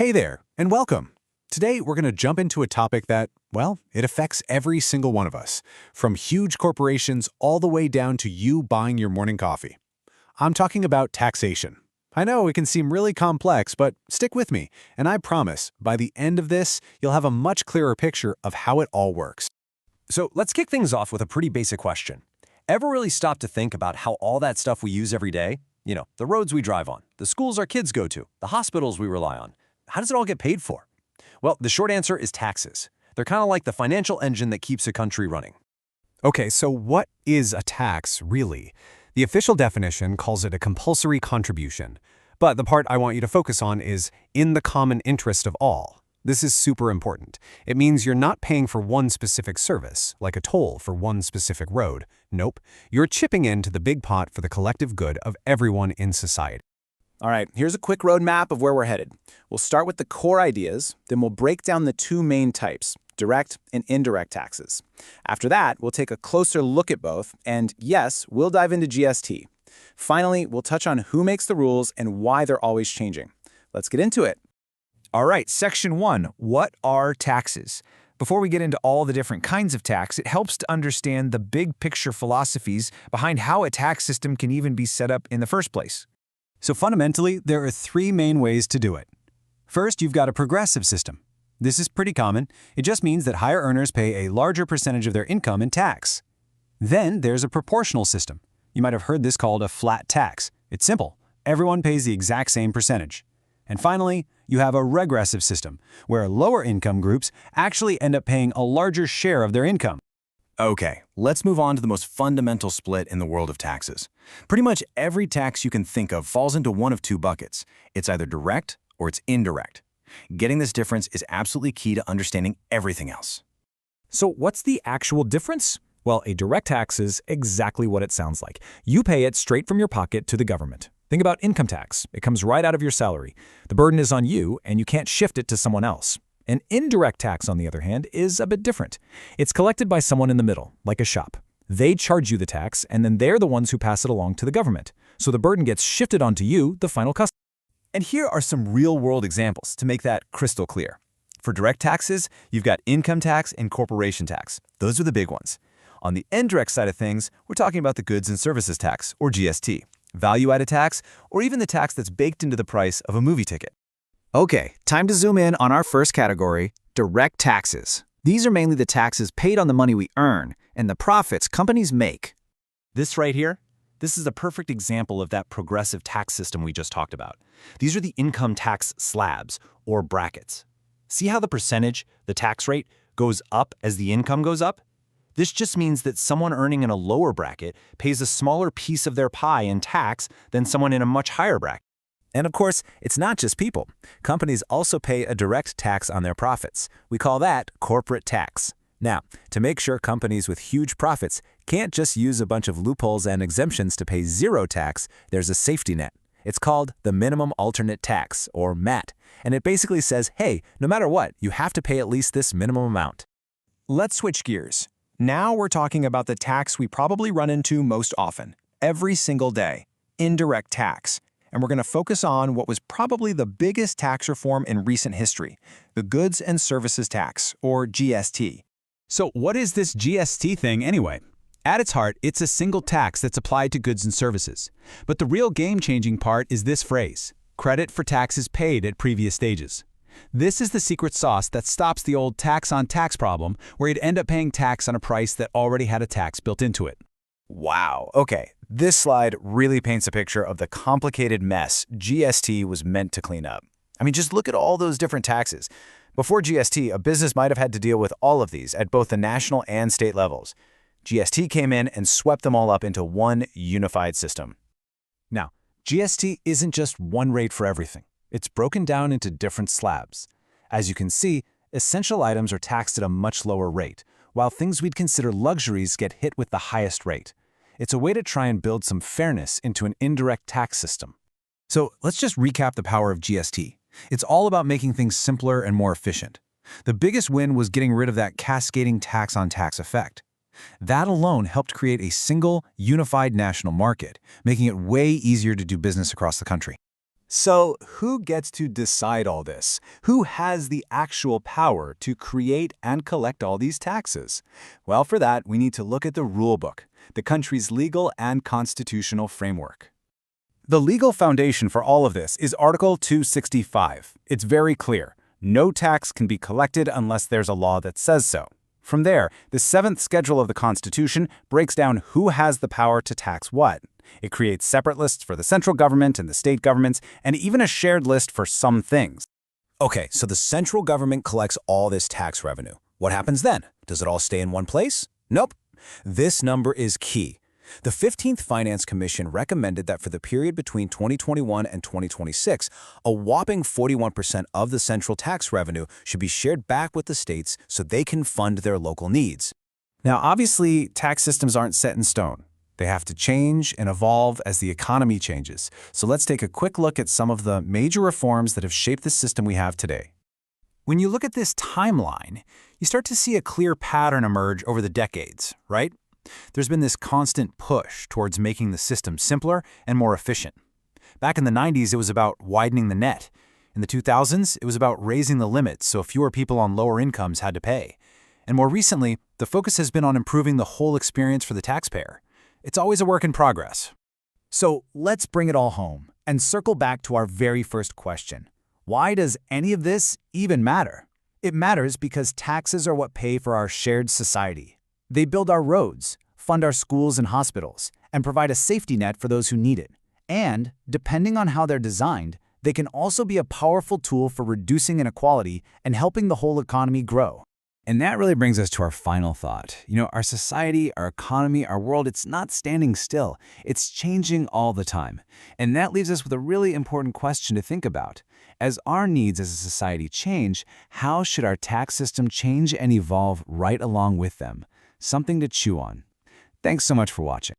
Hey there, and welcome. Today, we're going to jump into a topic that, well, it affects every single one of us, from huge corporations all the way down to you buying your morning coffee. I'm talking about taxation. I know it can seem really complex, but stick with me, and I promise, by the end of this, you'll have a much clearer picture of how it all works. So let's kick things off with a pretty basic question. Ever really stop to think about how all that stuff we use every day, the roads we drive on, the schools our kids go to, the hospitals we rely on, how does it all get paid for? Well, the short answer is taxes. They're kind of like the financial engine that keeps a country running. Okay, so what is a tax, really? The official definition calls it a compulsory contribution. But the part I want you to focus on is in the common interest of all. This is super important. It means you're not paying for one specific service, like a toll for one specific road. Nope, you're chipping into the big pot for the collective good of everyone in society. All right, here's a quick roadmap of where we're headed. We'll start with the core ideas, then we'll break down the two main types, direct and indirect taxes. After that, we'll take a closer look at both, and yes, we'll dive into GST. Finally, we'll touch on who makes the rules and why they're always changing. Let's get into it. All right, Section 1, what are taxes? Before we get into all the different kinds of tax, it helps to understand the big picture philosophies behind how a tax system can even be set up in the first place. So fundamentally, there are three main ways to do it. First, you've got a progressive system. This is pretty common. It just means that higher earners pay a larger percentage of their income in tax. Then there's a proportional system. You might have heard this called a flat tax. It's simple. Everyone pays the exact same percentage. And finally, you have a regressive system, where lower income groups actually end up paying a larger share of their income. Okay, let's move on to the most fundamental split in the world of taxes. Pretty much every tax you can think of falls into one of two buckets. It's either direct or it's indirect. Getting this difference is absolutely key to understanding everything else. So what's the actual difference? Well, a direct tax is exactly what it sounds like. You pay it straight from your pocket to the government. Think about income tax. It comes right out of your salary. The burden is on you, and you can't shift it to someone else. An indirect tax, on the other hand, is a bit different. It's collected by someone in the middle, like a shop. They charge you the tax, and then they're the ones who pass it along to the government. So the burden gets shifted onto you, the final customer. And here are some real-world examples to make that crystal clear. For direct taxes, you've got income tax and corporation tax. Those are the big ones. On the indirect side of things, we're talking about the goods and services tax, or GST, value-added tax, or even the tax that's baked into the price of a movie ticket. Okay, time to zoom in on our first category, direct taxes. These are mainly the taxes paid on the money we earn and the profits companies make. This right here, this is a perfect example of that progressive tax system we just talked about. These are the income tax slabs, or brackets. See how the percentage, the tax rate, goes up as the income goes up? This just means that someone earning in a lower bracket pays a smaller piece of their pie in tax than someone in a much higher bracket. And of course, it's not just people. Companies also pay a direct tax on their profits. We call that corporate tax. Now, to make sure companies with huge profits can't just use a bunch of loopholes and exemptions to pay zero tax, there's a safety net. It's called the minimum alternate tax, or MAT, and it basically says, hey, no matter what, you have to pay at least this minimum amount. Let's switch gears. Now we're talking about the tax we probably run into most often, every single day, indirect tax. And we're going to focus on what was probably the biggest tax reform in recent history, the Goods and Services Tax, or GST. So what is this GST thing anyway? At its heart, it's a single tax that's applied to goods and services. But the real game-changing part is this phrase, credit for taxes paid at previous stages. This is the secret sauce that stops the old tax-on-tax problem where you'd end up paying tax on a price that already had a tax built into it. Wow, okay. This slide really paints a picture of the complicated mess GST was meant to clean up. I mean, just look at all those different taxes. Before GST, a business might have had to deal with all of these at both the national and state levels. GST came in and swept them all up into one unified system. Now, GST isn't just one rate for everything. It's broken down into different slabs. As you can see, essential items are taxed at a much lower rate, while things we'd consider luxuries get hit with the highest rate. It's a way to try and build some fairness into an indirect tax system. So let's just recap the power of GST. It's all about making things simpler and more efficient. The biggest win was getting rid of that cascading tax-on-tax effect. That alone helped create a single, unified national market, making it way easier to do business across the country. So, who gets to decide all this? Who has the actual power to create and collect all these taxes? Well, for that, we need to look at the rulebook, the country's legal and constitutional framework. The legal foundation for all of this is Article 265. It's very clear. No tax can be collected unless there's a law that says so. From there, the 7th schedule of the Constitution breaks down who has the power to tax what. It creates separate lists for the central government and the state governments, and even a shared list for some things. Okay, so the central government collects all this tax revenue. What happens then? Does it all stay in one place? Nope. This number is key. The 15th Finance Commission recommended that for the period between 2021 and 2026, a whopping 41% of the central tax revenue should be shared back with the states so they can fund their local needs. Now, obviously, tax systems aren't set in stone. They have to change and evolve as the economy changes. So let's take a quick look at some of the major reforms that have shaped the system we have today. When you look at this timeline, you start to see a clear pattern emerge over the decades, right? There's been this constant push towards making the system simpler and more efficient. Back in the 90s, it was about widening the net. In the 2000s, it was about raising the limits so fewer people on lower incomes had to pay. And more recently, the focus has been on improving the whole experience for the taxpayer. It's always a work in progress. So let's bring it all home and circle back to our very first question. Why does any of this even matter? It matters because taxes are what pay for our shared society. They build our roads, fund our schools and hospitals, and provide a safety net for those who need it. And, depending on how they're designed, they can also be a powerful tool for reducing inequality and helping the whole economy grow. And that really brings us to our final thought. Our society, our economy, our world, it's not standing still. It's changing all the time. And that leaves us with a really important question to think about. As our needs as a society change, how should our tax system change and evolve right along with them? Something to chew on. Thanks so much for watching.